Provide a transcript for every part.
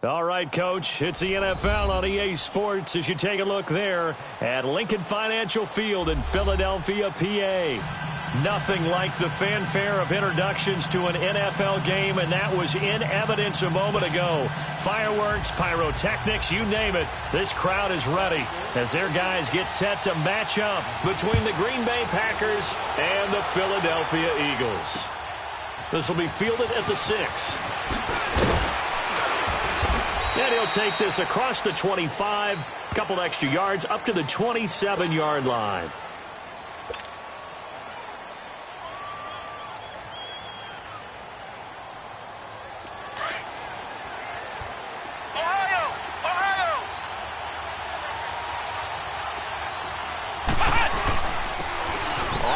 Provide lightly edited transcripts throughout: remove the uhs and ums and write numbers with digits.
All right, Coach, it's the NFL on EA Sports as you take a look there at Lincoln Financial Field in Philadelphia, PA. Nothing like the fanfare of introductions to an NFL game, and that was in evidence a moment ago. Fireworks, pyrotechnics, you name it. This crowd is ready as their guys get set to match up between the Green Bay Packers and the Philadelphia Eagles. This will be fielded at the 6. And he'll take this across the 25, a couple extra yards, up to the 27-yard line. On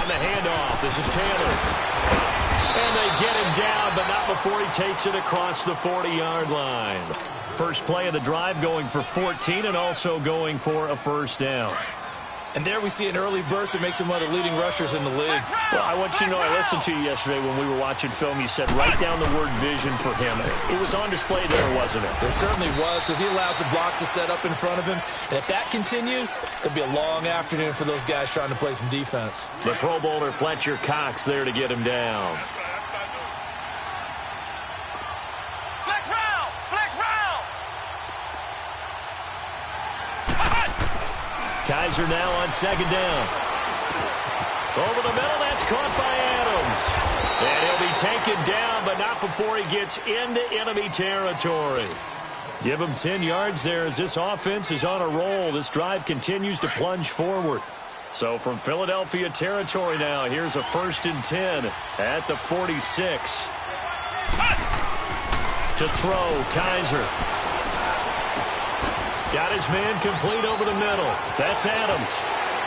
the handoff, this is Taylor. And they get him down, but not before he takes it across the 40-yard line. First play of the drive going for 14 and also going for a first down. And there we see an early burst that makes him one of the leading rushers in the league. Well, I want you to know, I listened to you yesterday when we were watching film. You said write down the word vision for him. It was on display there, wasn't it? It certainly was, because he allows the blocks to set up in front of him. And if that continues, it'll be a long afternoon for those guys trying to play some defense. The Pro Bowler Fletcher Cox there to get him down. Kaiser now on second down. Over the middle, that's caught by Adams. And he'll be taken down, but not before he gets into enemy territory. Give him 10 yards there as this offense is on a roll. This drive continues to plunge forward. So from Philadelphia territory now, here's a 1st and 10 at the 46. To throw, Kaiser. Got his man complete over the middle. That's Adams.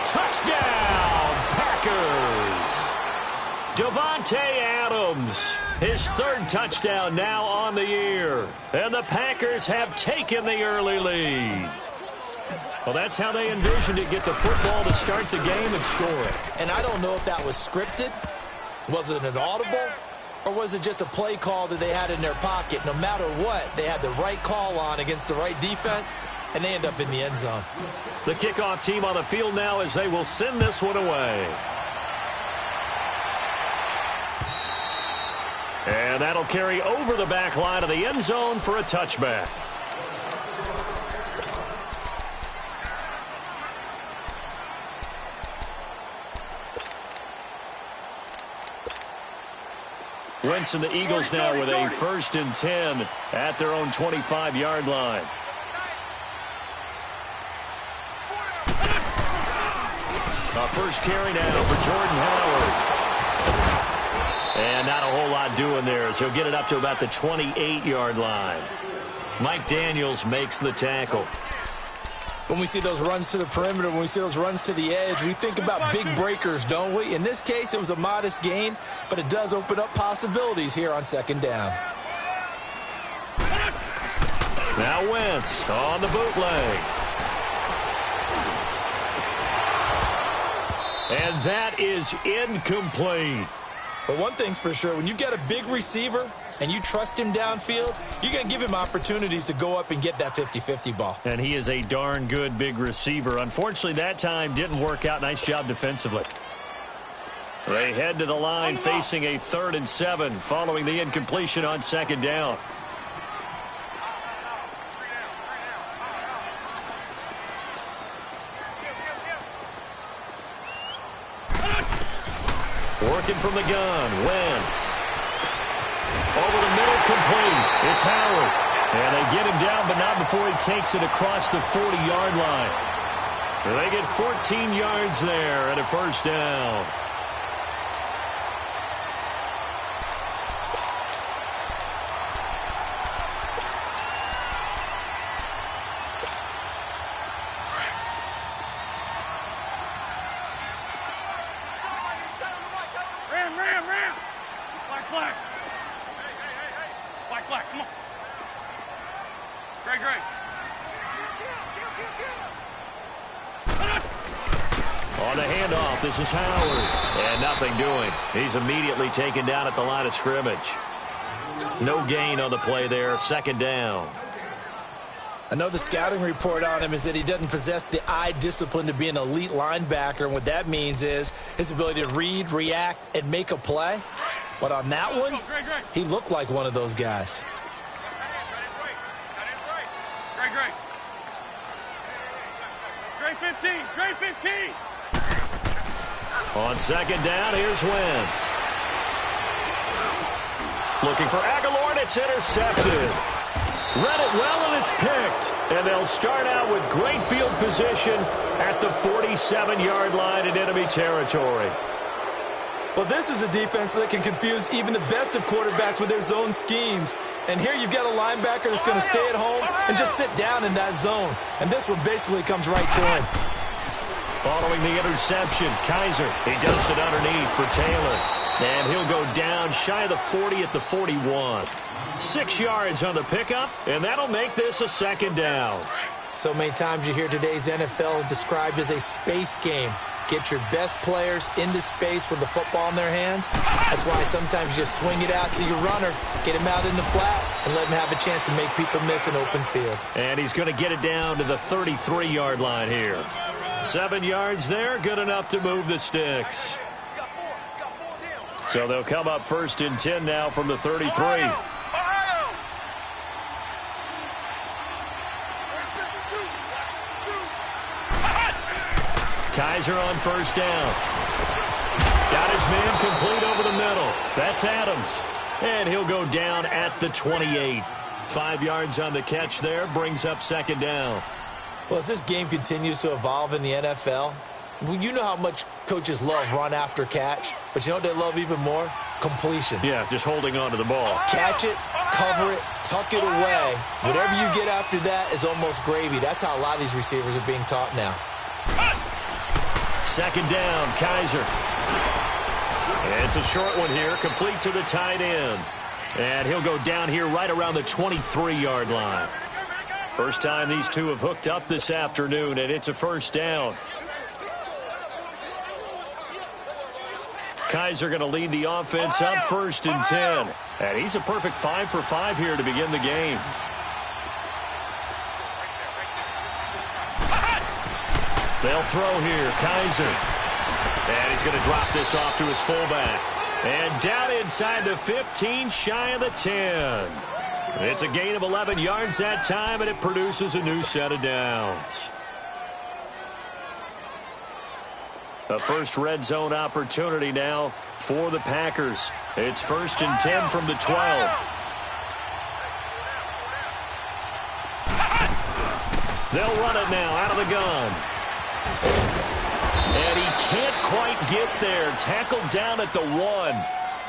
Touchdown, Packers. Davante Adams, his 3rd touchdown now on the year. And the Packers have taken the early lead. Well, that's how they envisioned it, get the football to start the game and score it. And I don't know if that was scripted. Was it an audible? Or was it just a play call that they had in their pocket? No matter what, they had the right call on against the right defense, and they end up in the end zone. The kickoff team on the field now as they will send this one away. And that'll carry over the back line of the end zone for a touchback. Wentz and the Eagles now with a 1st and 10 at their own 25-yard line. First carry now for Jordan Howard. And not a whole lot doing there as he'll get it up to about the 28-yard line. Mike Daniels makes the tackle. When we see those runs to the perimeter, when we see those runs to the edge, we think about big breakers, don't we? In this case, it was a modest gain, but it does open up possibilities here on 2nd down. Now Wentz on the bootleg. And that is incomplete. But one thing's for sure, when you get a big receiver and you trust him downfield, you're going to give him opportunities to go up and get that 50-50 ball. And he is a darn good big receiver. Unfortunately, that time didn't work out. Nice job defensively. They head to the line facing a 3rd and 7 following the incompletion on 2nd down. Working from the gun, Wentz. Over the middle, complete. It's Howard. And they get him down, but not before he takes it across the 40-yard line. They get 14 yards there and a first down. On the handoff, this is Howard. And nothing doing. He's immediately taken down at the line of scrimmage. No gain on the play there. 2nd down. I know the scouting report on him is that he doesn't possess the eye discipline to be an elite linebacker, and what that means is his ability to read, react, and make a play. But on that one, he looked like one of those guys. Great 15, great 15. On second down, here's Wentz. Looking for Aguilar, and it's intercepted. Read it well, and it's picked. And they'll start out with great field position at the 47-yard line in enemy territory. Well, this is a defense that can confuse even the best of quarterbacks with their zone schemes. And here you've got a linebacker that's going to stay at home and just sit down in that zone. And this one basically comes right to him. Following the interception, Kaiser, he dumps it underneath for Taylor. And he'll go down shy of the 40 at the 41. 6 yards on the pickup, and that'll make this a second down. So many times you hear today's NFL described as a space game. Get your best players into space with the football in their hands. That's why sometimes you just swing it out to your runner, get him out in the flat, and let him have a chance to make people miss an open field. And he's going to get it down to the 33-yard line here. 7 yards there, good enough to move the sticks. So they'll come up 1st and 10 now from the 33. Kaiser on 1st down. Got his man complete over the middle. That's Adams. And he'll go down at the 28. 5 yards on the catch there, brings up 2nd down. Well, as this game continues to evolve in the NFL, you know how much coaches love run after catch, but you know what they love even more? Completion. Yeah, just holding on to the ball. Catch it, cover it, tuck it away. Whatever you get after that is almost gravy. That's how a lot of these receivers are being taught now. 2nd down, Kaiser. And it's a short one here, complete to the tight end. And he'll go down here right around the 23-yard line. First time these two have hooked up this afternoon, and it's a 1st down. Kaiser going to lead the offense up 1st and 10. And he's a perfect 5 for 5 here to begin the game. They'll throw here, Kaiser. And he's going to drop this off to his fullback. And down inside the 15, shy of the 10. It's a gain of 11 yards that time, and it produces a new set of downs. A first red zone opportunity now for the Packers. It's 1st and 10 from the 12. They'll run it now out of the gun. And he can't quite get there. Tackled down at the 1.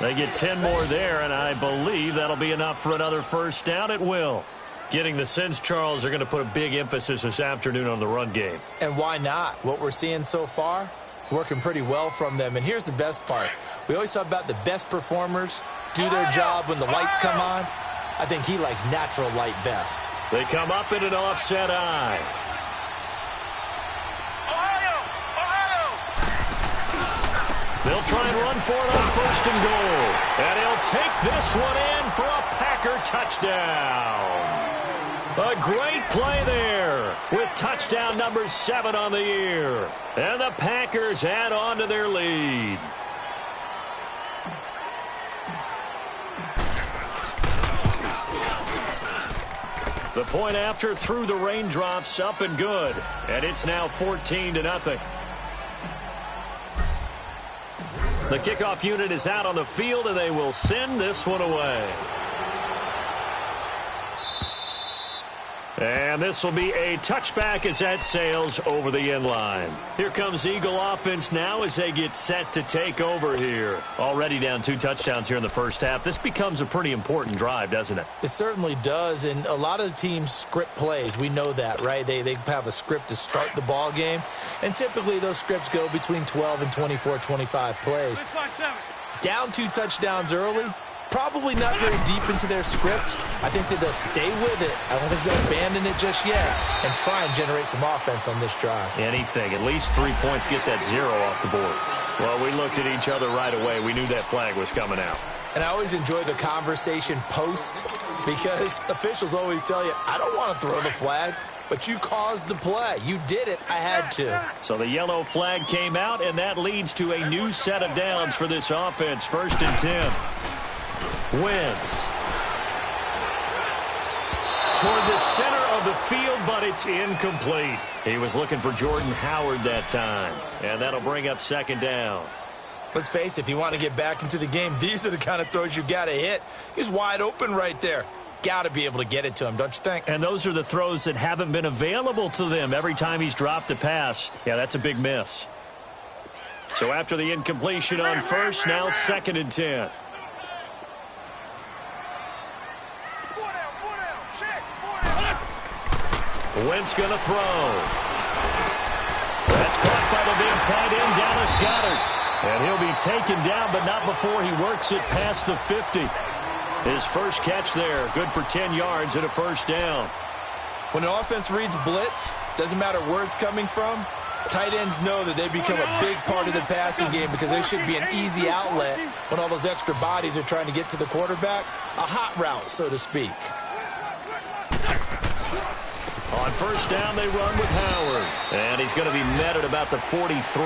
They get 10 more there, and I believe that'll be enough for another 1st down. It will. Getting the sense, Charles, they're going to put a big emphasis this afternoon on the run game. And why not? What we're seeing so far, it's working pretty well from them. And here's the best part. We always talk about the best performers do their job when the lights come on. I think he likes natural light best. They come up in an offset eye. They'll try and run for it on 1st and goal. And he'll take this one in for a Packer touchdown. A great play there with touchdown number 7 on the year. And the Packers add on to their lead. The point after through the raindrops, up and good. And it's now 14-0. The kickoff unit is out on the field, and they will send this one away. And this will be a touchback as that sails over the end line. Here comes Eagle offense now as they get set to take over here. Already down 2 touchdowns here in the first half. This becomes a pretty important drive, doesn't it? It certainly does, and a lot of the teams script plays. We know that, right? They have a script to start the ball game, and typically those scripts go between 12 and 24, 25 plays. Down 2 touchdowns early. Probably not very deep into their script. I think that they'll stay with it. I don't think they'll abandon it just yet and try and generate some offense on this drive. Anything. At least 3 points, get that 0 off the board. Well, we looked at each other right away. We knew that flag was coming out. And I always enjoy the conversation post Because officials always tell you, I don't want to throw the flag, but you caused the play. You did it. I had to. So the yellow flag came out, and that leads to a new set of downs for this offense. 1st and 10. Wentz. Toward the center of the field, but it's incomplete. He was looking for Jordan Howard that time, and that'll bring up 2nd down. Let's face it, if you want to get back into the game, these are the kind of throws you got to hit. He's wide open right there. Got to be able to get it to him, don't you think? And those are the throws that haven't been available to them every time he's dropped a pass. Yeah, that's a big miss. So after the incompletion on 1st, now 2nd and 10. Wentz going to throw. That's caught by the big tight end, Dallas Goedert. And he'll be taken down, but not before he works it past the 50. His first catch there, good for 10 yards and a 1st down. When the offense reads blitz, doesn't matter where it's coming from, tight ends know that they become a big part of the passing game because there should be an easy outlet when all those extra bodies are trying to get to the quarterback. A hot route, so to speak. On 1st down, they run with Howard. And he's going to be met at about the 43.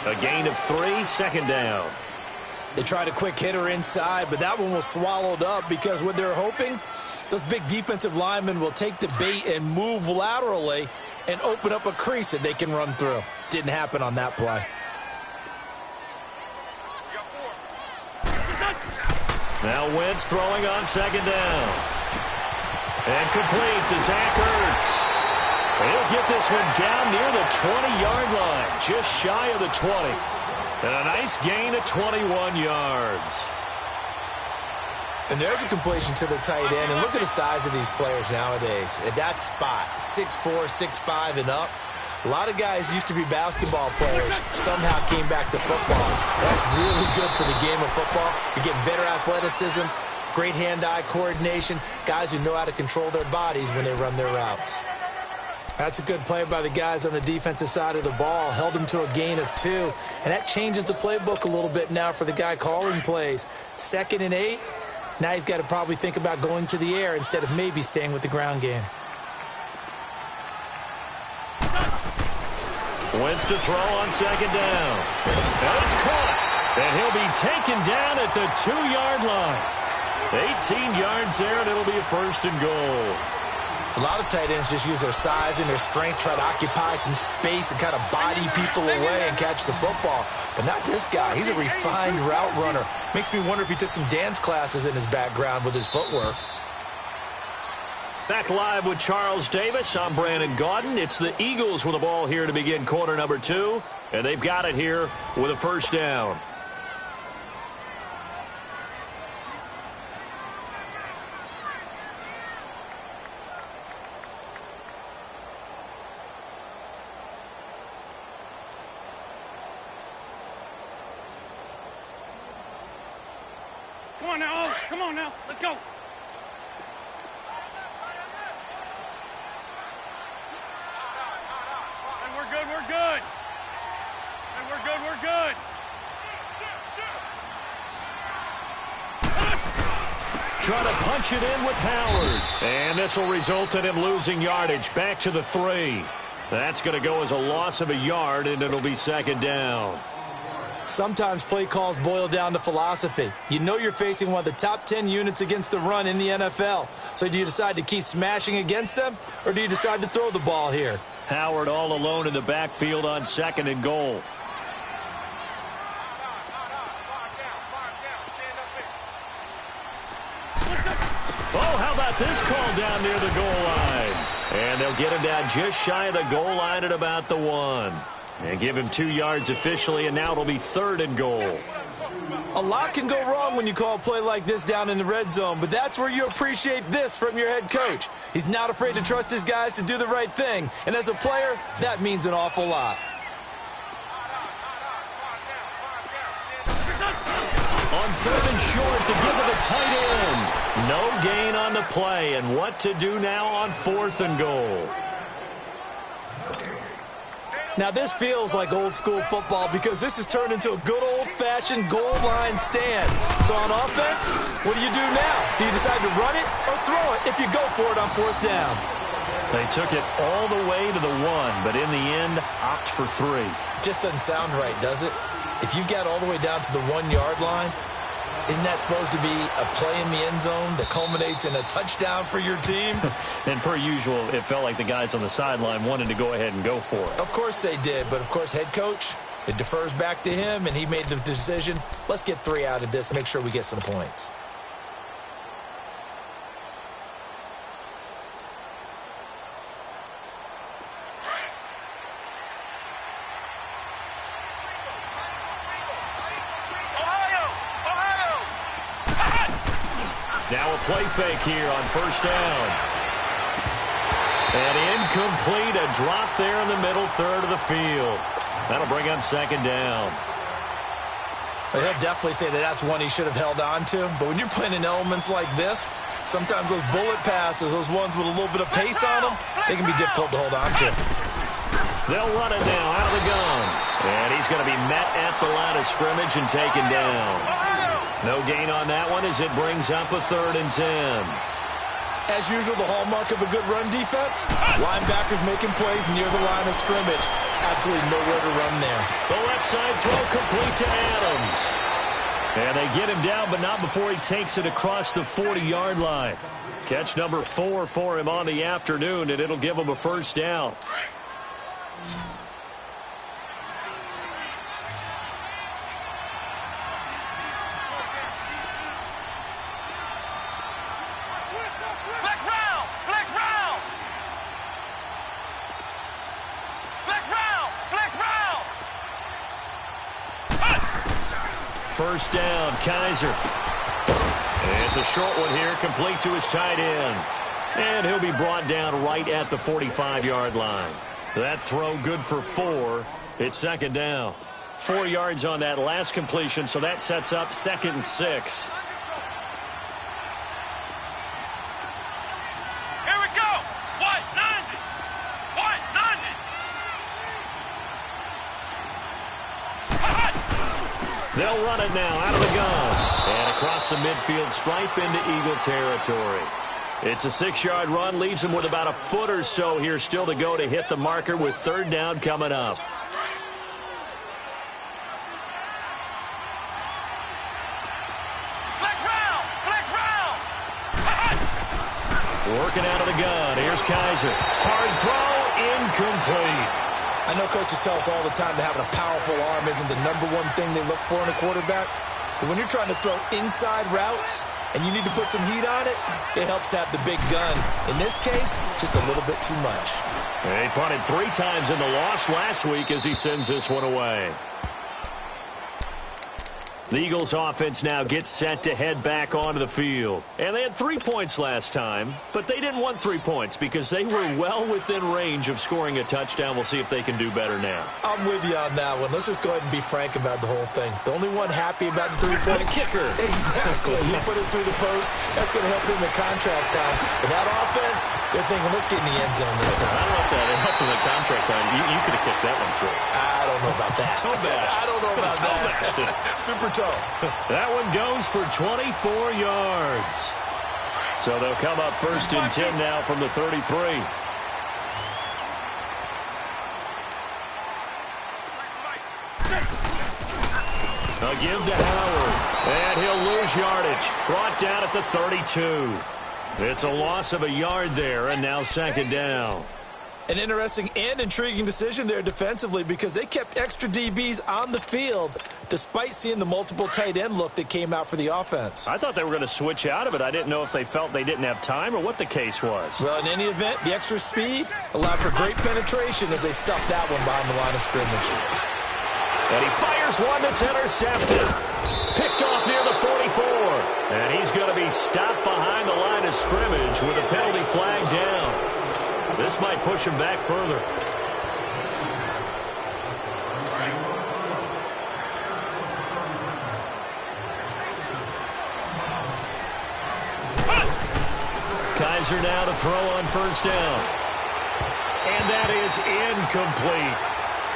A gain of 3, 2nd down. They tried a quick hitter inside, but that one was swallowed up because what they're hoping, those big defensive linemen will take the bait and move laterally and open up a crease that they can run through. Didn't happen on that play. Now Wentz throwing on 2nd down. And complete to Zach Ertz. He'll get this one down near the 20-yard line, just shy of the 20. And a nice gain of 21 yards. And there's a completion to the tight end. And look at the size of these players nowadays. At that spot, 6'4", 6'5", and up. A lot of guys used to be basketball players, somehow came back to football. That's really good for the game of football. You're getting better athleticism, great hand-eye coordination, guys who know how to control their bodies when they run their routes. That's a good play by the guys on the defensive side of the ball. Held them to a gain of 2. And that changes the playbook a little bit now for the guy calling plays. 2nd and 8. Now he's got to probably think about going to the air instead of maybe staying with the ground game. Wentz to throw on 2nd down. And it's caught. And he'll be taken down at the 2-yard line. 18 yards there, and it'll be a 1st and goal. A lot of tight ends just use their size and their strength, try to occupy some space and kind of body people away and catch the football. But not this guy. He's a refined route runner. Makes me wonder if he took some dance classes in his background with his footwork. Back live with Charles Davis. I'm Brandon Gaudin. It's the Eagles with the ball here to begin quarter number 2. And they've got it here with a 1st down. Come on now, oh, come on now, let's go. And we're good, we're good. And we're good, we're good. Trying to punch it in with Howard. And this will result in him losing yardage back to the 3. That's going to go as a loss of a yard, and it'll be 2nd down. Sometimes play calls boil down to philosophy. You know you're facing one of the top 10 units against the run in the NFL. So do you decide to keep smashing against them, or do you decide to throw the ball here? Howard all alone in the backfield on 2nd and goal. Oh, how about this call down near the goal line? And they'll get him down just shy of the goal line at about the 1. And give him 2 yards officially, and now it'll be 3rd and goal. A lot can go wrong when you call a play like this down in the red zone, but that's where you appreciate this from your head coach. He's not afraid to trust his guys to do the right thing, and as a player, that means an awful lot. On 3rd and short to give it a tight end. No gain on the play, and what to do now on 4th and goal. Now, this feels like old-school football because this has turned into a good old-fashioned goal line stand. So on offense, what do you do now? Do you decide to run it or throw it if you go for it on 4th down? They took it all the way to the 1, but in the end, opt for 3. Just doesn't sound right, does it? If you get all the way down to the 1-yard line, isn't that supposed to be a play in the end zone that culminates in a touchdown for your team? And per usual, it felt like the guys on the sideline wanted to go ahead and go for it. Of course they did, but of course head coach, it defers back to him, and he made the decision, let's get 3 out of this, make sure we get some points. Now a play fake here on 1st down. And incomplete, a drop there in the middle third of the field. That'll bring up 2nd down. Well, he'll definitely say that that's one he should have held on to. But when you're playing in elements like this, sometimes those bullet passes, those ones with a little bit of pace on them, they can be difficult to hold on to. They'll run it now out of the gun. And he's going to be met at the line of scrimmage and taken down. No gain on that one as it brings up a 3rd and 10. As usual, the hallmark of a good run defense, linebackers making plays near the line of scrimmage. Absolutely nowhere to run there. The left side throw complete to Adams. And they get him down, but not before he takes it across the 40-yard line. Catch number 4 for him on the afternoon, and it'll give him a 1st down. First down, Kaiser. It's a short one here, complete to his tight end. And he'll be brought down right at the 45-yard line. That throw good for 4. It's 2nd down. 4 yards on that last completion, so that sets up 2nd and 6. Here we go. White 90. White 90. They'll run it now out of the gun. And across the midfield stripe into Eagle territory. It's a 6-yard run, leaves him with about a foot or so here still to go to hit the marker with 3rd down coming up. Working out of the gun. Here's Kaiser. Hard throw, incomplete. I know coaches tell us all the time that having a powerful arm isn't the #1 thing they look for in a quarterback. But when you're trying to throw inside routes and you need to put some heat on it, it helps to have the big gun. In this case, just a little bit too much. He punted 3 times in the loss last week as he sends this one away. The Eagles offense now gets set to head back onto the field. And they had 3 points last time, but they didn't want 3 points because they were well within range of scoring a touchdown. We'll see if they can do better now. I'm with you on that one. Let's just go ahead and be frank about the whole thing. The only one happy about the 3-point kicker. Exactly. He put it through the post. That's going to help him in contract time. But that offense, they're thinking, let's get in the end zone this time. I don't know if that helped him in contract time. You could have kicked that one through. I don't know about that. Toe bash. I don't know about that. Super toe. That one goes for 24 yards. So they'll come up 1st and 10 now from the 33. A give to Howard. And he'll lose yardage. Brought down at the 32. It's a loss of a yard there, and now 2nd down. An interesting and intriguing decision there defensively because they kept extra DBs on the field despite seeing the multiple tight end look that came out for the offense. I thought they were going to switch out of it. I didn't know if they felt they didn't have time or what the case was. Well, in any event, the extra speed allowed for great penetration as they stuffed that one behind the line of scrimmage. And he fires one that's intercepted. Picked off near the 44. And he's going to be stopped behind the line of scrimmage with a penalty flag down. This might push him back further. Kaiser now to throw on 1st down. And that is incomplete.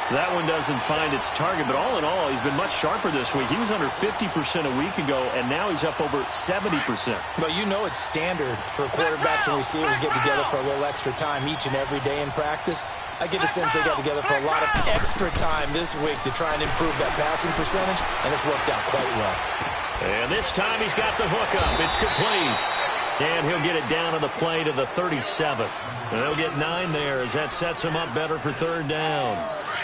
That one doesn't find its target, but all in all, he's been much sharper this week. He was under 50% a week ago, and now he's up over 70%. Well, you know it's standard for quarterbacks and receivers get together for a little extra time each and every day in practice. I get the sense they got together for a lot of extra time this week to try and improve that passing percentage, and it's worked out quite well. And this time he's got the hook up. It's complete. And he'll get it down on the play to the 37. And they'll get 9 there as that sets him up better for third down.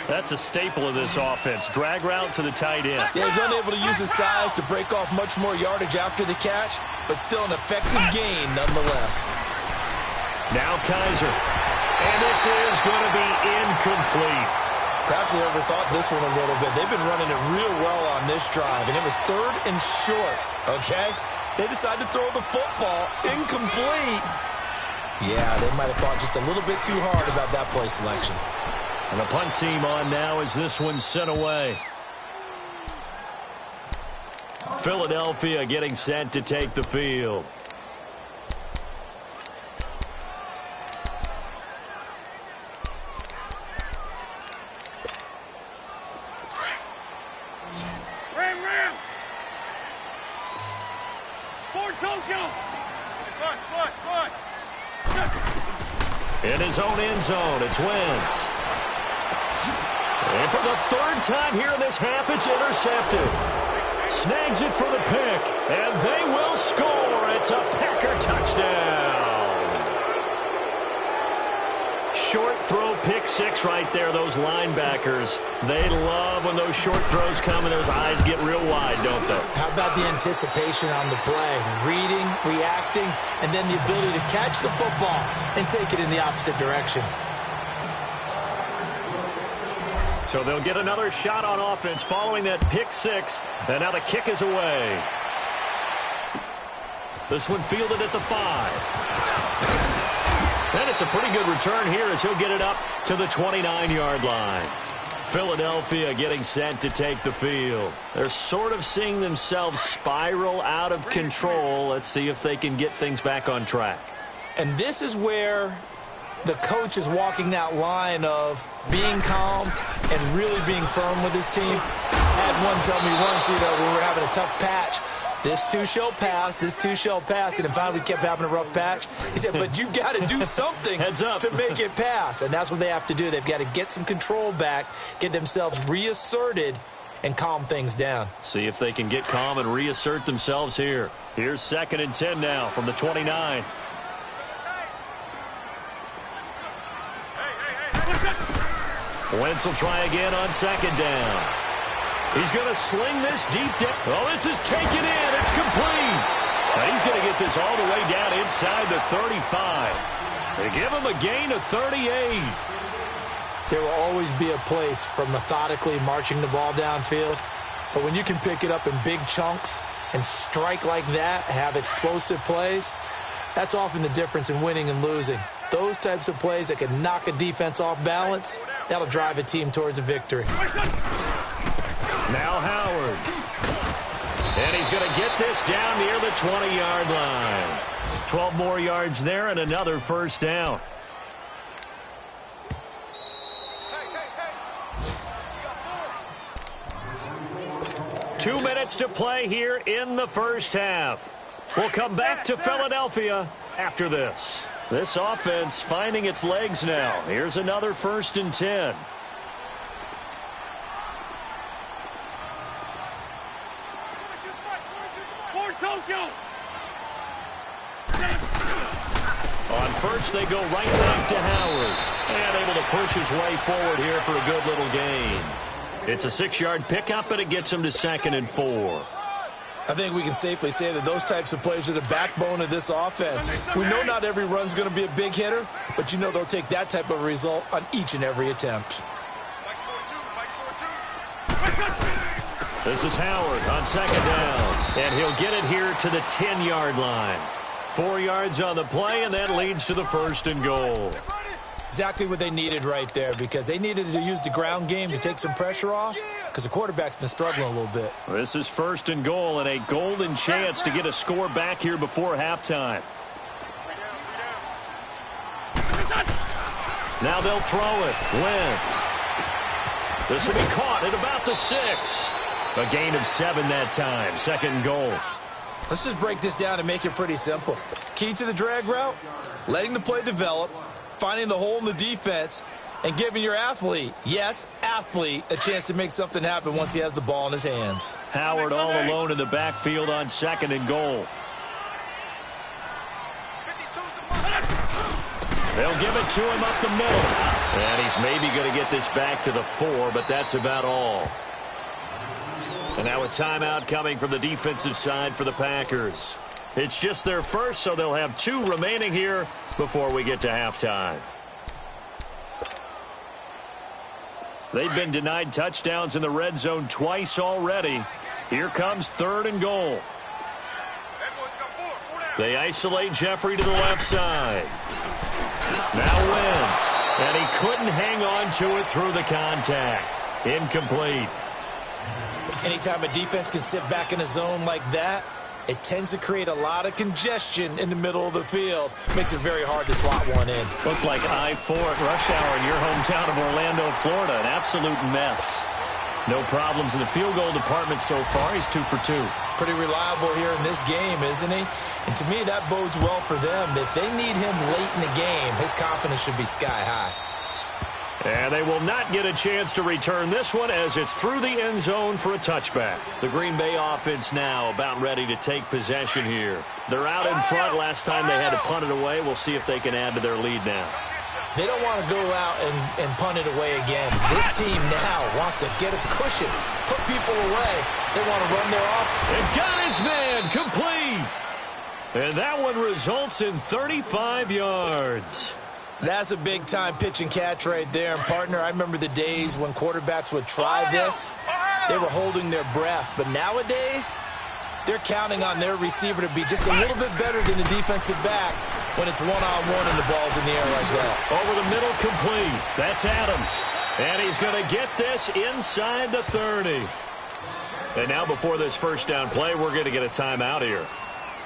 That's a staple of this offense. Drag route to the tight end. Yeah, he's unable to use his size to break off much more yardage after the catch, but still an effective gain nonetheless. Now Kaiser. And this is going to be incomplete. Perhaps they overthought this one a little bit. They've been running it real well on this drive, and it was 3rd and short, okay? They decided to throw the football incomplete. Yeah, they might have thought just a little bit too hard about that play selection. And the punt team on now as this one's sent away. Philadelphia getting set to take the field. In his own end zone, it's Wentz. And for the 3rd time here in this half, it's intercepted. Snags it for the pick, and they will score. It's a Packer touchdown. Short throw, pick 6 right there, those linebackers. They love when those short throws come and those eyes get real wide, don't they? How about the anticipation on the play? Reading, reacting, and then the ability to catch the football and take it in the opposite direction. So they'll get another shot on offense following that pick 6, and now the kick is away. This one fielded at the 5. And it's a pretty good return here as he'll get it up to the 29-yard line. Philadelphia getting set to take the field. They're sort of seeing themselves spiral out of control. Let's see if they can get things back on track. And this is where the coach is walking that line of being calm and really being firm with his team. I had one tell me once, when we were having a tough patch, this too shall pass, this too shall pass, and then finally we kept having a rough patch. He said, but you've got to do something to make it pass, and that's what they have to do. They've got to get some control back, get themselves reasserted, and calm things down. See if they can get calm and reassert themselves here. Here's 2nd and 10 now from the 29. Wentz will try again on 2nd down. He's going to sling this deep down. Oh, this is taken in. It's complete. And he's going to get this all the way down inside the 35. They give him a gain of 38. There will always be a place for methodically marching the ball downfield. But when you can pick it up in big chunks and strike like that, have explosive plays, that's often the difference in winning and losing. Those types of plays that can knock a defense off balance, that'll drive a team towards a victory. Now Howard. And he's going to get this down near the 20-yard line. 12 more yards there and another first down. Two minutes to play here in the first half. We'll come back to Philadelphia after this. This offense finding its legs now. Here's another 1st and 10. On first, they go right back to Howard. And able to push his way forward here for a good little gain. It's a 6-yard pickup, and it gets him to 2nd and 4. I think we can safely say that those types of plays are the backbone of this offense. We know not every run's going to be a big hitter, but you know they'll take that type of result on each and every attempt. This is Howard on 2nd down, and he'll get it here to the 10-yard line. 4 yards on the play, and that leads to the 1st and goal. Exactly what they needed right there, because they needed to use the ground game to take some pressure off, because the quarterback's been struggling a little bit. This is 1st and goal, and a golden chance to get a score back here before halftime. Now they'll throw it. Wentz. This will be caught at about the 6. A gain of 7 that time. 2nd and goal. Let's just break this down and make it pretty simple. Key to the drag route, letting the play develop, finding the hole in the defense, and giving your athlete, yes, athlete, a chance to make something happen once he has the ball in his hands. Howard all alone in the backfield on 2nd and goal. They'll give it to him up the middle. And he's maybe going to get this back to the 4, but that's about all. And now a timeout coming from the defensive side for the Packers. It's just their first, so they'll have 2 remaining here before we get to halftime. They've been denied touchdowns in the red zone twice already. Here comes 3rd and goal. They isolate Jeffrey to the left side. Now Wentz. And he couldn't hang on to it through the contact. Incomplete. Anytime a defense can sit back in a zone like that, it tends to create a lot of congestion in the middle of the field. Makes it very hard to slot one in. Looked like I-4 at rush hour in your hometown of Orlando, Florida. An absolute mess. No problems in the field goal department so far. He's 2 for 2. Pretty reliable here in this game, isn't he? And to me, that bodes well for them. If they need him late in the game, his confidence should be sky high. And they will not get a chance to return this one as it's through the end zone for a touchback. The Green Bay offense now about ready to take possession here. They're out in front. Last time they had to punt it away. We'll see if they can add to their lead now. They don't want to go out and punt it away again. This team now wants to get a cushion, put people away. They want to run their offense. And got his man complete. And that one results in 35 yards. That's a big-time pitch and catch right there. And, partner, I remember the days when quarterbacks would try this. They were holding their breath. But nowadays, they're counting on their receiver to be just a little bit better than the defensive back when it's one-on-one and the ball's in the air like that. Over the middle, complete. That's Adams. And he's going to get this inside the 30. And now before this first down play, we're going to get a timeout here,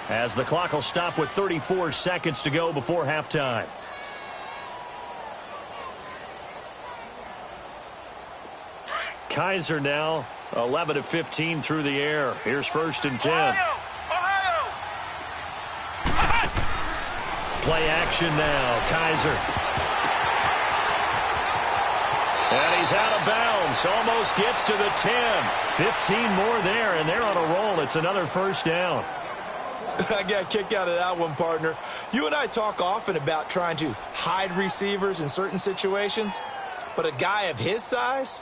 as the clock will stop with 34 seconds to go before halftime. Kaiser now 11 of 15 through the air. Here's 1st and 10. Play action now. Kaiser. And he's out of bounds. Almost gets to the 10. 15 more there, and they're on a roll. It's another first down. I got a kick out of that one, partner. You and I talk often about trying to hide receivers in certain situations, but a guy of his size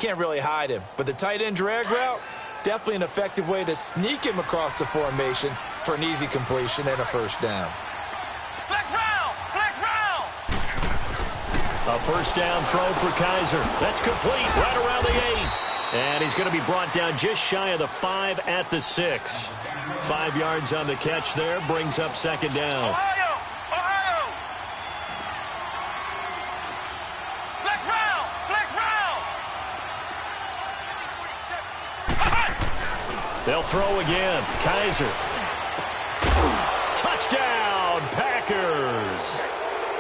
can't really hide him. But the tight end drag route, definitely an effective way to sneak him across the formation for an easy completion and a first down. Flex round! Flex round! A first down throw for Kaiser. That's complete right around the 8. And he's going to be brought down just shy of the 5 at the 6. 5 yards on the catch there, brings up 2nd down. Ohio! Ohio! Flex round! Flex round! They'll throw again. Kaiser. Touchdown, Packers.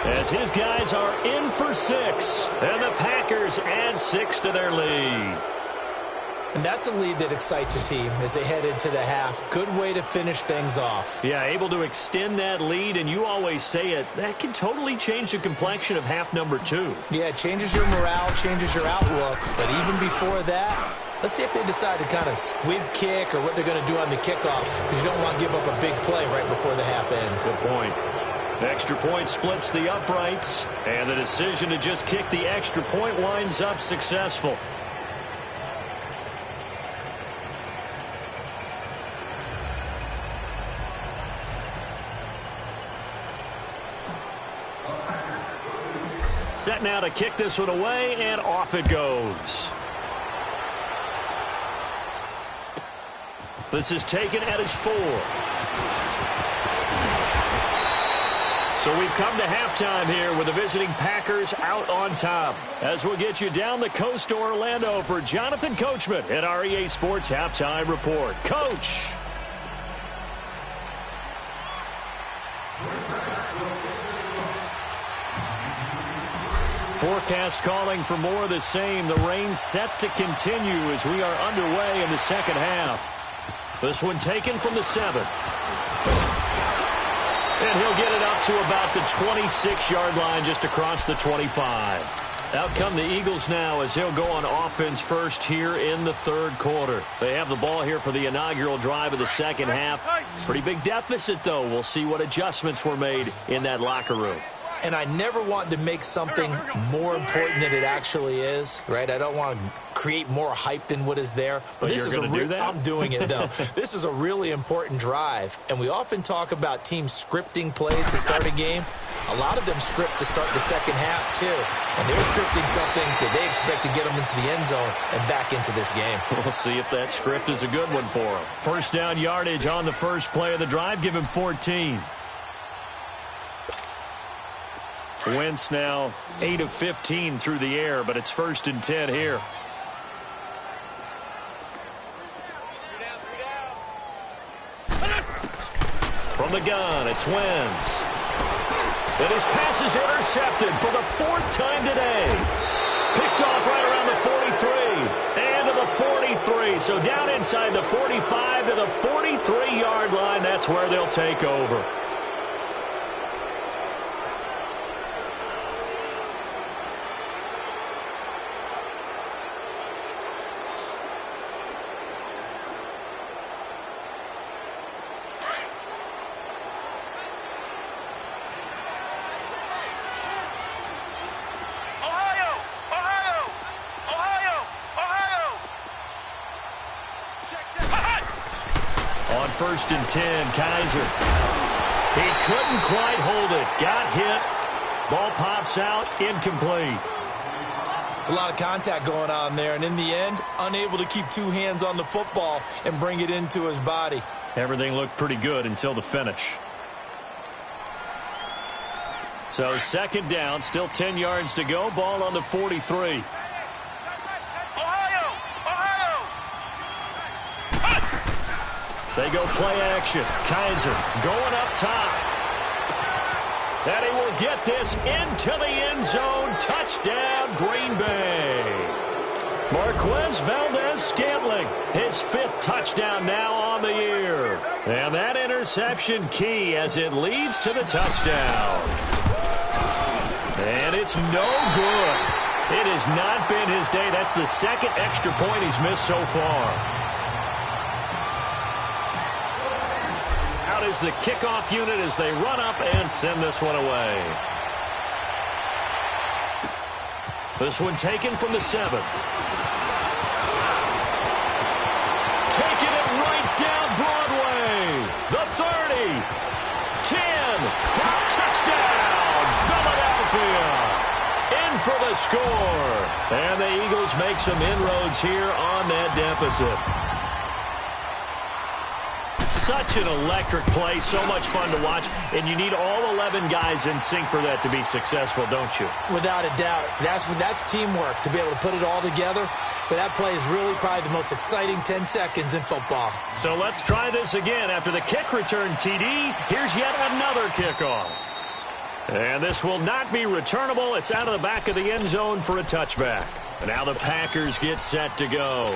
As his guys are in for 6. And the Packers add 6 to their lead. And that's a lead that excites a team as they head into the half. Good way to finish things off. Yeah, able to extend that lead, and you always say it, that can totally change the complexion of half number 2. Yeah, it changes your morale, changes your outlook. But even before that, let's see if they decide to kind of squib kick or what they're going to do on the kickoff, because you don't want to give up a big play right before the half ends. Good point. Extra point splits the uprights, and the decision to just kick the extra point winds up successful. Set now to kick this one away, and off it goes. This is taken at his 4. So we've come to halftime here with the visiting Packers out on top. As we'll get you down the coast to Orlando for Jonathan Coachman at our EA Sports Halftime Report. Coach! Forecast calling for more of the same. The rain set to continue as we are underway in the second half. This one taken from the 7. And he'll get it up to about the 26-yard line, just across the 25. Out come the Eagles now as he'll go on offense first here in the third quarter. They have the ball here for the inaugural drive of the second half. Pretty big deficit, though. We'll see what adjustments were made in that locker room. And I never want to make something more important than it actually is, right? I don't want to create more hype than what is there. But this is do that? I'm doing it, though. This is a really important drive. And we often talk about teams scripting plays to start a game. A lot of them script to start the second half, too. And they're scripting something that they expect to get them into the end zone and back into this game. We'll see if that script is a good one for them. First down yardage on the first play of the drive. Give him 14. Wentz now 8 of 15 through the air, but it's 1st and 10 here. From the gun, it's Wentz. And his pass is intercepted for the 4th time today. Picked off right around the 43 and to the 43. So down inside the 45 to the 43-yard line. That's where they'll take over. On 1st and 10, Kaiser. He couldn't quite hold it. Got hit. Ball pops out, incomplete. It's a lot of contact going on there, and in the end, unable to keep 2 hands on the football and bring it into his body. Everything looked pretty good until the finish. So 2nd down, still 10 yards to go. Ball on the 43. They go play action. Kaiser going up top. And he will get this into the end zone. Touchdown, Green Bay. Marquez Valdez-Scantling, his 5th touchdown now on the year. And that interception key as it leads to the touchdown. And it's no good. It has not been his day. That's the 2nd extra point he's missed so far. Out is the kickoff unit as they run up and send this one away. This one taken from the 7. Taking it right down Broadway. The 30. 10. Touchdown. Philadelphia. In for the score. And the Eagles make some inroads here on that deficit. Such an electric play, so much fun to watch, and you need all 11 guys in sync for that to be successful, don't you? Without a doubt. That's teamwork, to be able to put it all together. But that play is really probably the most exciting 10 seconds in football. So let's try this again. After the kick return TD, here's yet another kickoff. And this will not be returnable. It's out of the back of the end zone for a touchback. And now the Packers get set to go.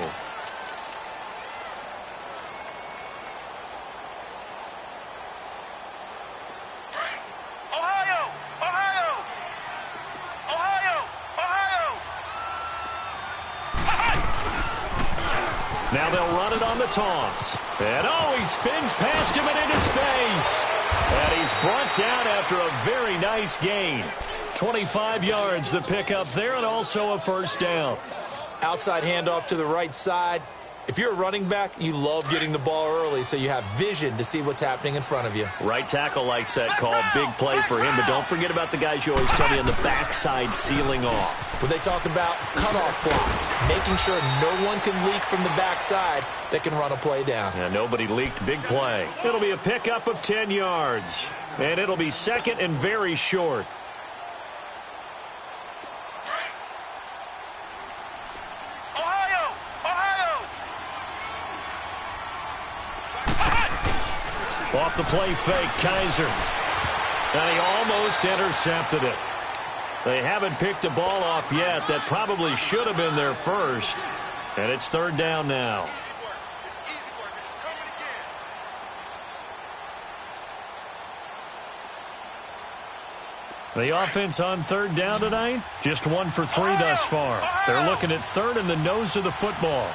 Now they'll run it on the toss. And he spins past him and into space. And he's brought down after a very nice gain. 25 yards the pickup there, and also a 1st down. Outside handoff to the right side. If you're a running back, you love getting the ball early so you have vision to see what's happening in front of you. Right tackle likes that call. Big play for him, but don't forget about the guys you always tell me on the backside sealing off. When they talk about cutoff blocks, making sure no one can leak from the backside that can run a play down. Yeah, nobody leaked. Big play. It'll be a pickup of 10 yards, and it'll be 2nd and very short. Off the play fake, Kaiser. And he almost intercepted it. They haven't picked a ball off yet. That probably should have been their first. And it's third down now. The offense on third down tonight, just 1 for 3 thus far. They're looking at third in the nose of the football.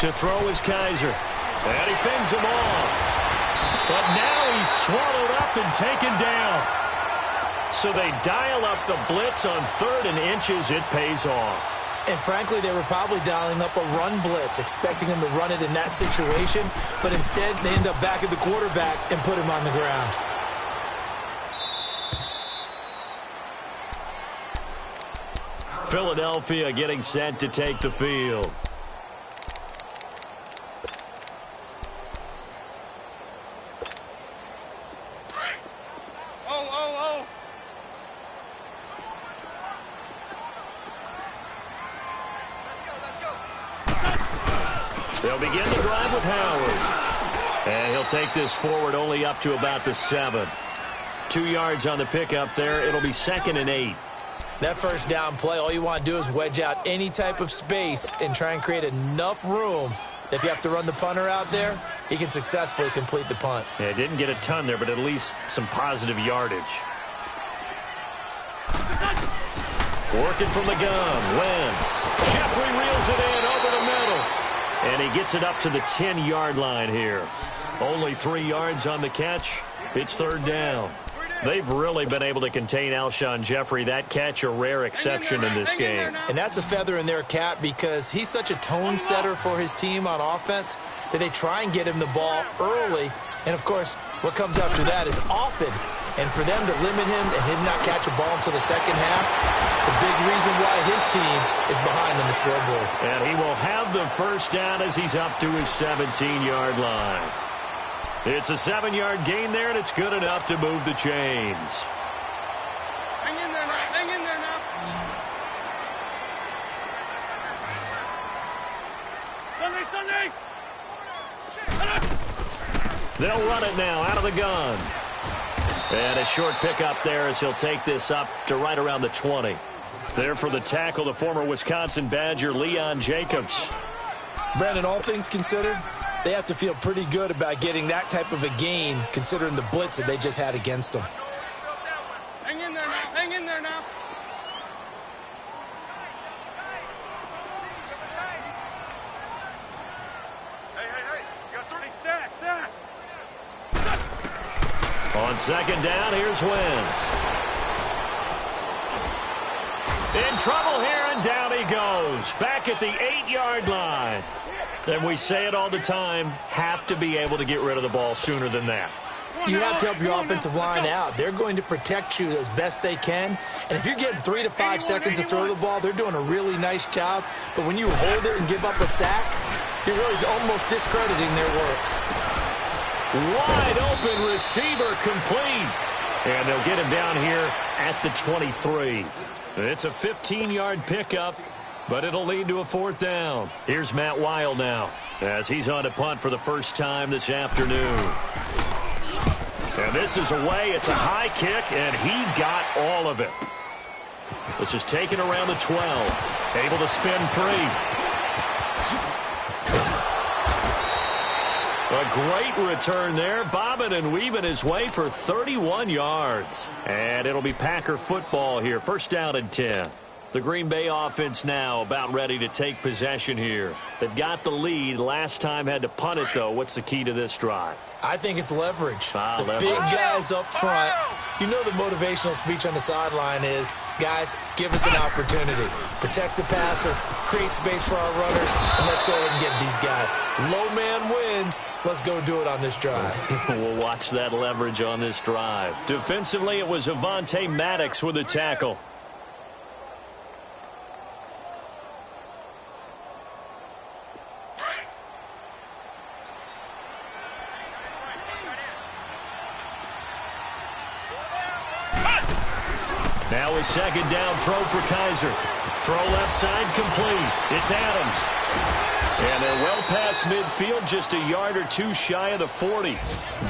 To throw is Kaiser. And he fends him off. But now he's swallowed up and taken down. So they dial up the blitz on 3rd and inches. It pays off. And frankly, they were probably dialing up a run blitz, expecting him to run it in that situation. But instead, they end up back at the quarterback and put him on the ground. Philadelphia getting set to take the field. They'll begin the drive with Howard. And he'll take this forward only up to about the 7. 2 yards on the pickup there. It'll be 2nd and 8. That first down play, all you want to do is wedge out any type of space and try and create enough room. If you have to run the punter out there, he can successfully complete the punt. Yeah, didn't get a ton there, but at least some positive yardage. Working from the gun, Wentz. Jeffrey reels it in over the middle. And he gets it up to the 10-yard line here. Only 3 yards on the catch. It's third down. They've really been able to contain Alshon Jeffrey. That catch a rare exception in this game. And that's a feather in their cap because he's such a tone setter for his team on offense that they try and get him the ball early. And, of course, what comes after that is often. And for them to limit him and him not catch a ball until the second half, it's a big reason why his team is behind on the scoreboard. And he will have the first down as he's up to his 17-yard line. It's a 7-yard gain there, and it's good enough to move the chains. Hang in there now. Hang in there now. Sunday. They'll run it now out of the gun. And a short pickup there as he'll take this up to right around the 20. There for the tackle, the former Wisconsin Badger, Leon Jacobs. Brandon, all things considered, they have to feel pretty good about getting that type of a gain considering the blitz that they just had against them. Hang in there now. Hang in there now. Hey. You got 30. Stack. On second down, here's Wentz. In trouble here, and down he goes. Back at the 8-yard line. And we say it all the time, have to be able to get rid of the ball sooner than that. You have to help your offensive line out. They're going to protect you as best they can. And if you're getting 3 to 5 seconds to throw the ball, they're doing a really nice job. But when you hold it and give up a sack, you're really almost discrediting their work. Wide open receiver complete. And they'll get him down here at the 23. It's a 15-yard pickup, but it'll lead to a 4th down. Here's Matt Weil now as he's on to punt for the first time this afternoon. And this is away. It's a high kick, and he got all of it. This is taken around the 12. Able to spin free. A great return there, bobbing and weaving his way for 31 yards. And it'll be Packer football here, first down and 10. The Green Bay offense now about ready to take possession here. They've got the lead. Last time had to punt it, though. What's the key to this drive? I think it's leverage. Leverage. Big guys up front. You know the motivational speech on the sideline is, guys, give us an opportunity. Protect the passer, create space for our runners, and let's go ahead and get these guys. Low man wins. Let's go do it on this drive. We'll watch that leverage on this drive. Defensively, it was Avonte Maddox with a tackle. Now a second down throw for Kaiser. Throw left side complete. It's Adams. And they're well past midfield, just a yard or two shy of the 40.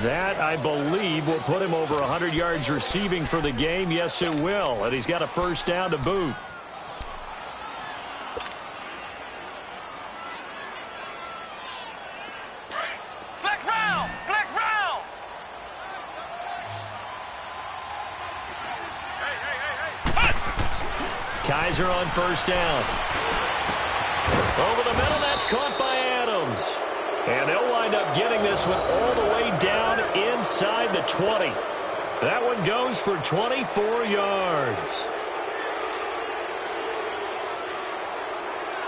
That, I believe, will put him over 100 yards receiving for the game. Yes, it will. And he's got a first down to boot. Flex round! Flex round! Kaiser on first down. Over the middle, that's caught by Adams. And they'll wind up getting this one all the way down inside the 20. That one goes for 24 yards.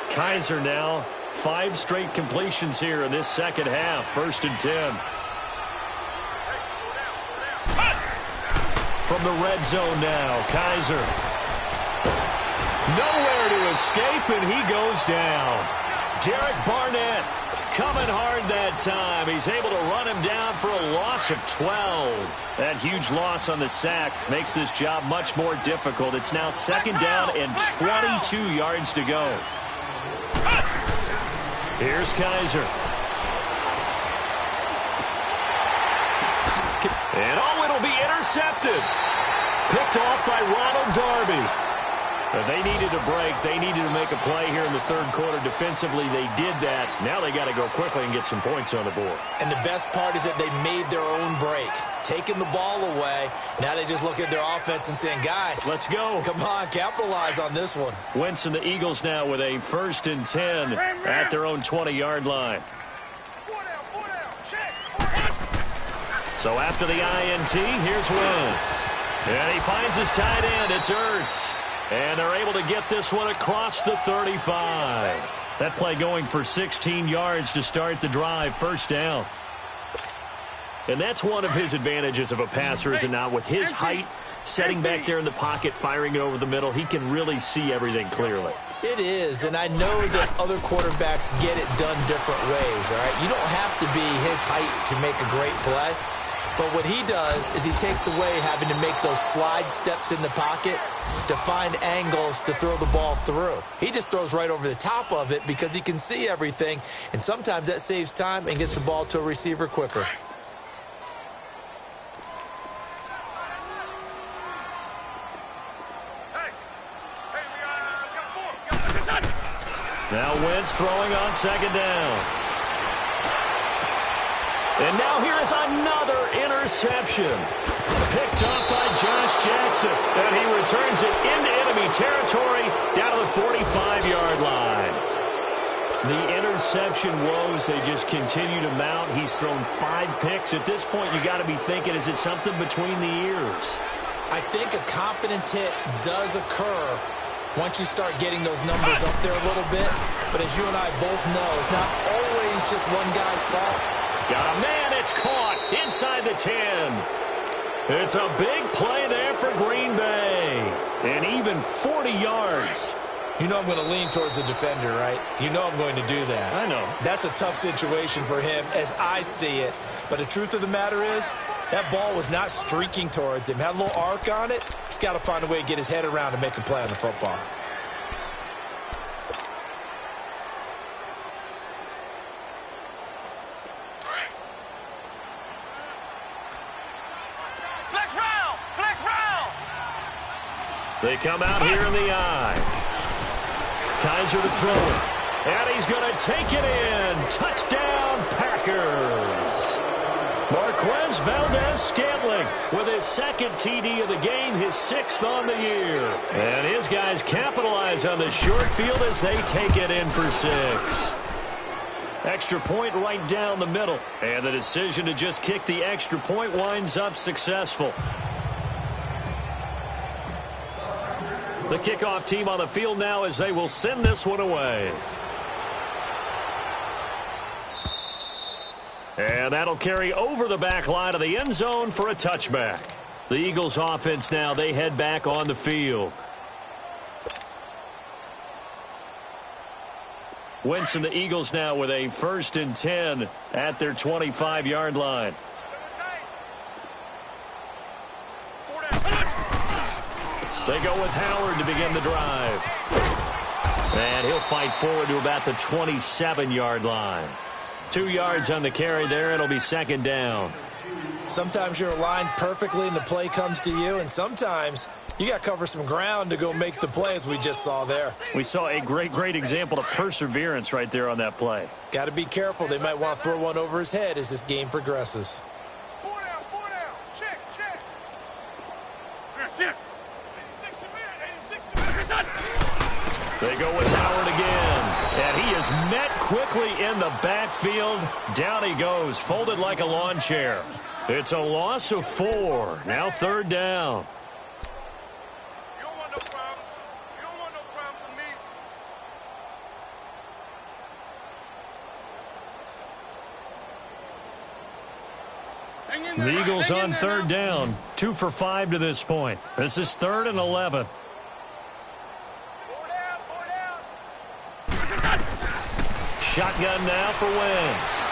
Kaiser now, 5 straight completions here in this second half. First and 10. From the red zone now, Kaiser. Nowhere to escape, and he goes down. Derek Barnett coming hard that time. He's able to run him down for a loss of 12. That huge loss on the sack makes this job much more difficult. It's now second down and 22 yards to go. Here's Kaiser. And it'll be intercepted. Picked off by Ronald Darby. But they needed a break. They needed to make a play here in the third quarter. Defensively, they did that. Now they got to go quickly and get some points on the board. And the best part is that they made their own break. Taking the ball away. Now they just look at their offense and saying, guys, let's go. Come on, capitalize on this one. Wentz and the Eagles now with a first and 10 at their own 20-yard line. So after the INT, here's Wentz. And he finds his tight end. It's Ertz. And they're able to get this one across the 35. That play going for 16 yards to start the drive. First down. And that's one of his advantages of a passer, is it not? With his height, setting back there in the pocket, firing it over the middle, he can really see everything clearly. It is, and I know that other quarterbacks get it done different ways, all right? You don't have to be his height to make a great play. But what he does is he takes away having to make those slide steps in the pocket to find angles to throw the ball through. He just throws right over the top of it because he can see everything, and sometimes that saves time and gets the ball to a receiver quicker. Now Wentz throwing on second down. And now here is another interception. Picked up by Josh Jackson. And he returns it into enemy territory down to the 45-yard line. The interception woes, they just continue to mount. He's thrown 5 picks. At this point, you got to be thinking, is it something between the ears? I think a confidence hit does occur once you start getting those numbers up there a little bit. But as you and I both know, it's not always just one guy's fault. Got a man, it's caught inside the 10. It's a big play there for Green Bay. And even 40 yards. You know I'm going to lean towards the defender, right? You know I'm going to do that. I know. That's a tough situation for him as I see it. But the truth of the matter is, that ball was not streaking towards him. Had a little arc on it. He's got to find a way to get his head around and make a play on the football. Flex round! Flex round! They come out here in the eye. Kaiser to throw it. And he's going to take it in. Touchdown, Packers. Marquez Valdez-Scantling with his second TD of the game, his 6th on the year. And his guys capitalize on the short field as they take it in for 6. Extra point right down the middle. And the decision to just kick the extra point winds up successful. The kickoff team on the field now as they will send this one away. And that'll carry over the back line of the end zone for a touchback. The Eagles offense now, they head back on the field. Wentz and the Eagles now with a first and 10 at their 25-yard line. They go with Howard to begin the drive. And he'll fight forward to about the 27-yard line. 2 yards on the carry there. It'll be second down. Sometimes you're aligned perfectly and the play comes to you, and sometimes you got to cover some ground to go make the play, as we just saw there. We saw a great example of perseverance right there on that play. Got to be careful. They might want to throw one over his head as this game progresses. 4 down. Check. That's it. 86 to man. They go with Howard again. And he is met quickly in the backfield. Down he goes, folded like a lawn chair. It's a loss of 4. Now third down. You don't want no problem. You don't want no problem from me. The Eagles on third down. 2 for 5 to this point. This is 3rd and 11. 4 down. Shotgun now for Wentz.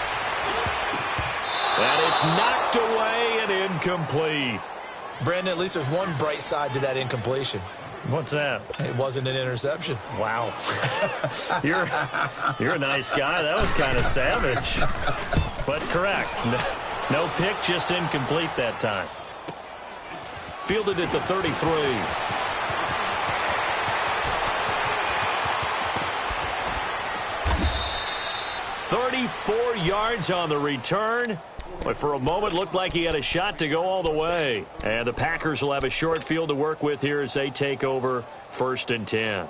And it's knocked away and incomplete. Brandon, at least there's one bright side to that incompletion. What's that? It wasn't an interception. Wow. You're a nice guy. That was kind of savage. But correct. No pick, just incomplete that time. Fielded at the 33. 34 yards on the return. But for a moment, looked like he had a shot to go all the way. And the Packers will have a short field to work with here as they take over 1st and 10.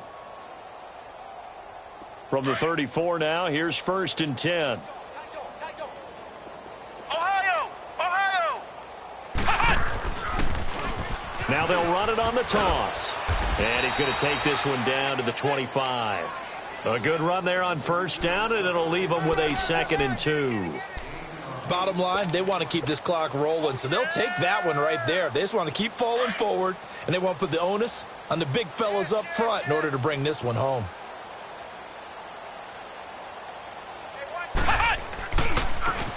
From the 34 now, here's 1st and 10. Ohio! Now they'll run it on the toss. And he's going to take this one down to the 25. A good run there on 1st down, and it'll leave them with a 2nd and 2. Bottom line, they want to keep this clock rolling, so they'll take that one right there. They just want to keep falling forward, and they want to put the onus on the big fellas up front in order to bring this one home.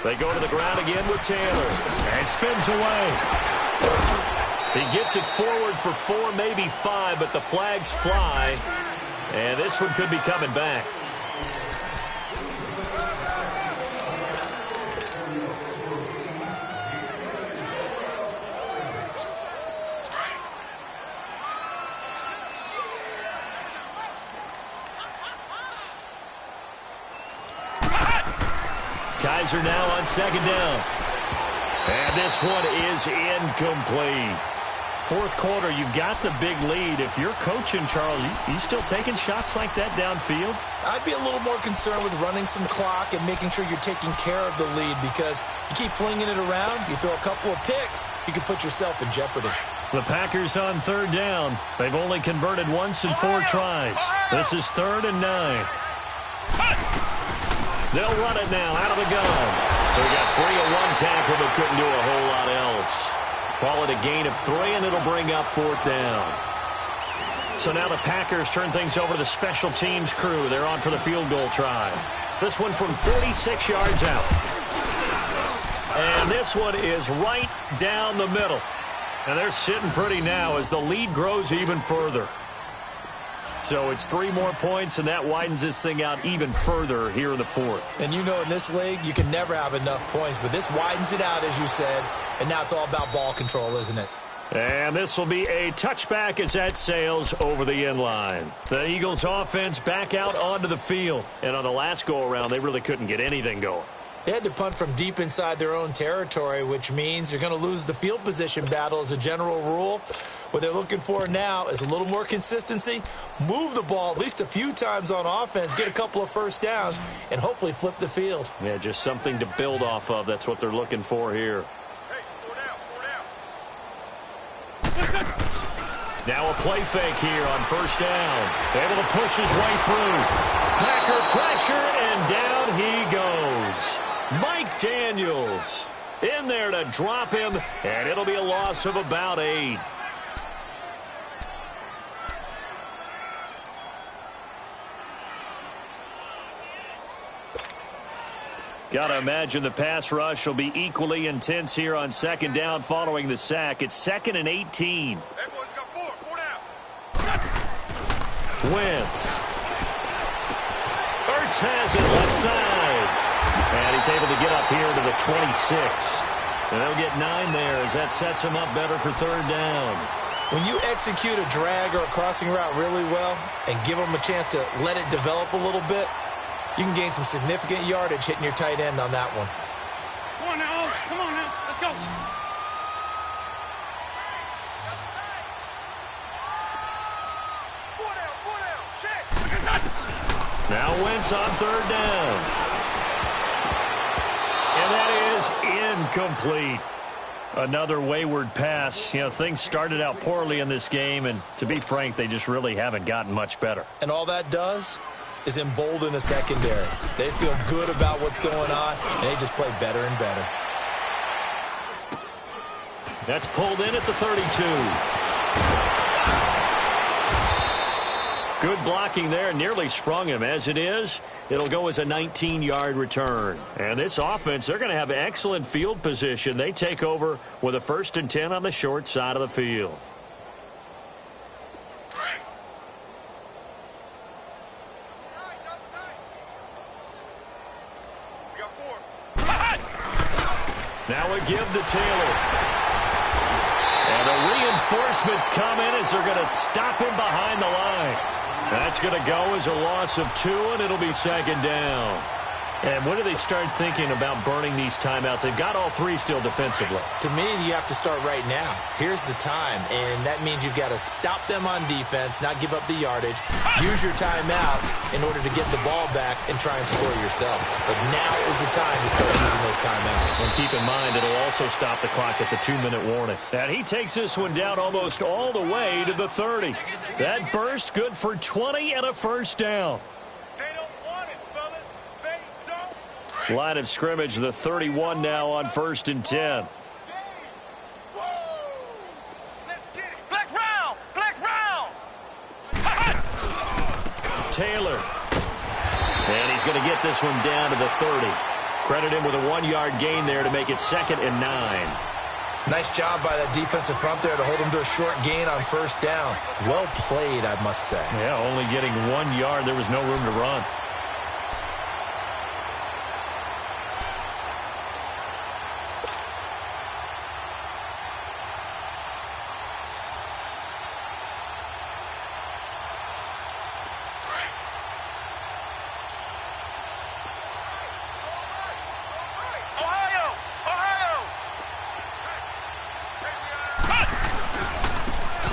They go to the ground again with Taylor. And spins away. He gets it forward for 4, maybe 5, but the flags fly. And this one could be coming back. Kaiser now on 2nd down. And this one is incomplete. 4th quarter, you've got the big lead. If you're coaching, Charles, you still taking shots like that downfield? I'd be a little more concerned with running some clock and making sure you're taking care of the lead, because you keep flinging it around, you throw a couple of picks, you can put yourself in jeopardy. The Packers on 3rd down. They've only converted once in 4 tries. This is 3rd and 9. They'll run it now out of the gun. So we got 3 on 1 tackle, but couldn't do a whole lot else. Call it a gain of 3, and it'll bring up 4th down. So now the Packers turn things over to the special teams crew. They're on for the field goal try. This one from 46 yards out. And this one is right down the middle. And they're sitting pretty now as the lead grows even further. So it's 3 more points, and that widens this thing out even further here in the 4th. And you know in this league, you can never have enough points, but this widens it out, as you said, and now it's all about ball control, isn't it? And this will be a touchback as that sails over the end line. The Eagles offense back out onto the field. And on the last go-around, they really couldn't get anything going. They had to punt from deep inside their own territory, which means you're going to lose the field position battle as a general rule. What they're looking for now is a little more consistency, move the ball at least a few times on offense, get a couple of 1st downs, and hopefully flip the field. Yeah, just something to build off of. That's what they're looking for here. Hey, 4 down. Now a play fake here on 1st down. Able to push his way through. Packer pressure, and down he goes. Mike Daniels in there to drop him, and it'll be a loss of about 8. Got to imagine the pass rush will be equally intense here on 2nd down following the sack. It's 2nd and 18. That boy's got 4 down. Wentz has it left side. And he's able to get up here to the 26. And they'll get 9 there as that sets him up better for third down. When you execute a drag or a crossing route really well and give them a chance to let it develop a little bit, you can gain some significant yardage hitting your tight end on that one. Come on now. Come on now. Let's go. Four down. Check. Now Wentz on third down. And that is incomplete. Another wayward pass. You know, things started out poorly in this game, and to be frank, they just really haven't gotten much better. And all that does is embolden a secondary. They feel good about what's going on, and they just play better and better. That's pulled in at the 32. Good blocking there, nearly sprung him. As it is, it'll go as a 19-yard return. And this offense, they're going to have excellent field position. They take over with a 1st and 10 on the short side of the field. We got 4. Now a give to Taylor. And the reinforcements come in as they're going to stop him behind the line. That's going to go as a loss of 2, and it'll be second down. And when do they start thinking about burning these timeouts? They've got all 3 still defensively. To me, you have to start right now. Here's the time, and that means you've got to stop them on defense, not give up the yardage, use your timeouts in order to get the ball back and try and score yourself. But now is the time to start using those timeouts. And keep in mind, it'll also stop the clock at the 2-minute warning. And he takes this one down almost all the way to the 30. That burst good for 20 and a first down. They don't want it, fellas. They don't. Line of scrimmage, the 31 now on 1st and 10. Whoa! Let's get it. Flex round. Taylor. And he's going to get this one down to the 30. Credit him with a 1-yard gain there to make it 2nd and 9. Nice job by that defensive front there to hold him to a short gain on first down. Well played, I must say. Yeah, only getting 1 yard. There was no room to run.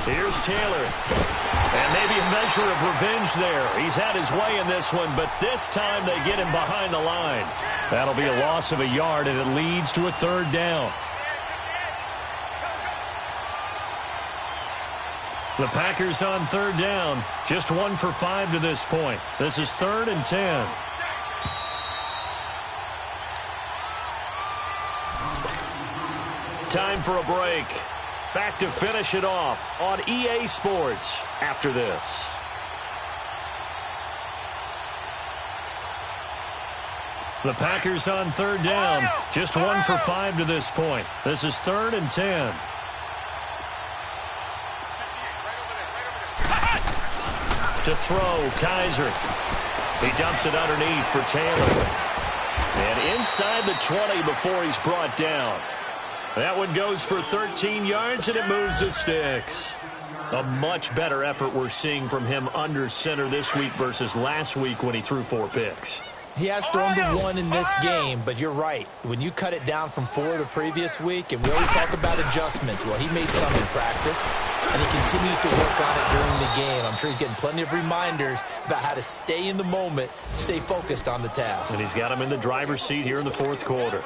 Here's Taylor. And maybe a measure of revenge there. He's had his way in this one, but this time they get him behind the line. That'll be a loss of a yard, and it leads to a 3rd down. The Packers on 3rd down. Just 1 for 5 to this point. This is 3rd and 10. Time for a break. Back to finish it off on EA Sports after this. The Packers on 3rd down. Just 1 for 5 to this point. This is 3rd and 10. To throw, Kaiser. He dumps it underneath for Taylor. And inside the 20 before he's brought down. That one goes for 13 yards, and it moves the sticks. A much better effort we're seeing from him under center this week versus last week when he threw 4 picks. He has thrown the 1 in this game, but you're right. When you cut it down from 4 the previous week, and we always talk about adjustments, well, he made some in practice, and he continues to work on it during the game. I'm sure he's getting plenty of reminders about how to stay in the moment, stay focused on the task. And he's got him in the driver's seat here in the 4th quarter.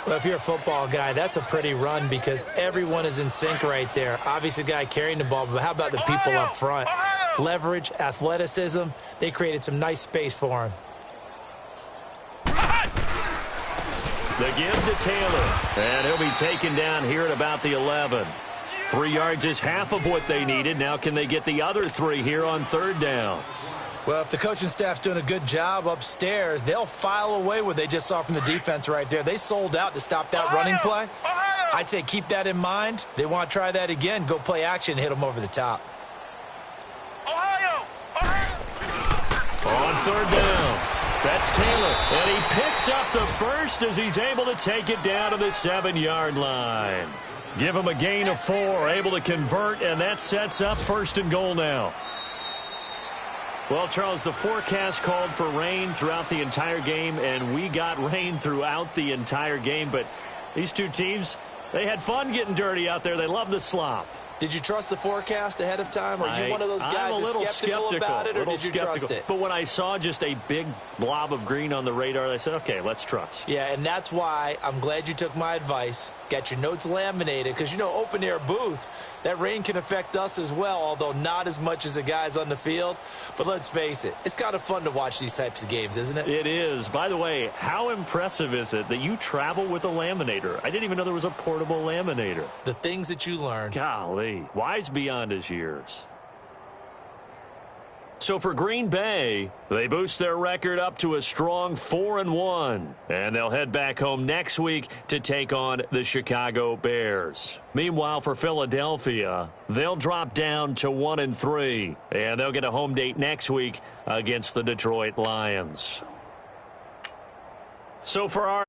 Well, if you're a football guy, that's a pretty run because everyone is in sync right there. Obviously, the guy carrying the ball, but how about the people up front? Leverage, athleticism, they created some nice space for him. The give to Taylor. And he'll be taken down here at about the 11. 3 yards is half of what they needed. Now can they get the other 3 here on 3rd down? Well, if the coaching staff's doing a good job upstairs, they'll file away what they just saw from the defense right there. They sold out to stop that running play. I'd say keep that in mind. They want to try that again. Go play action, hit them over the top. On 3rd down. That's Taylor, and he picks up the first as he's able to take it down to the 7-yard line. Give him a gain of 4, able to convert, and that sets up 1st and goal now. Well, Charles, the forecast called for rain throughout the entire game, and we got rain throughout the entire game. But these two teams, they had fun getting dirty out there. They love the slop. Did you trust the forecast ahead of time? Are you one of those guys that's skeptical about it, or did you trust it? But when I saw just a big blob of green on the radar, I said, okay, let's trust. Yeah, and that's why I'm glad you took my advice. Get your notes laminated, because, you know, open-air booth, that rain can affect us as well, although not as much as the guys on the field. But let's face it, it's kind of fun to watch these types of games, isn't it? It is. By the way, how impressive is it that you travel with a laminator? I didn't even know there was a portable laminator. The things that you learn. Golly, wise beyond his years. So for Green Bay, they boost their record up to a strong 4-1, and they'll head back home next week to take on the Chicago Bears. Meanwhile, for Philadelphia, they'll drop down to 1-3, and they'll get a home date next week against the Detroit Lions. So for our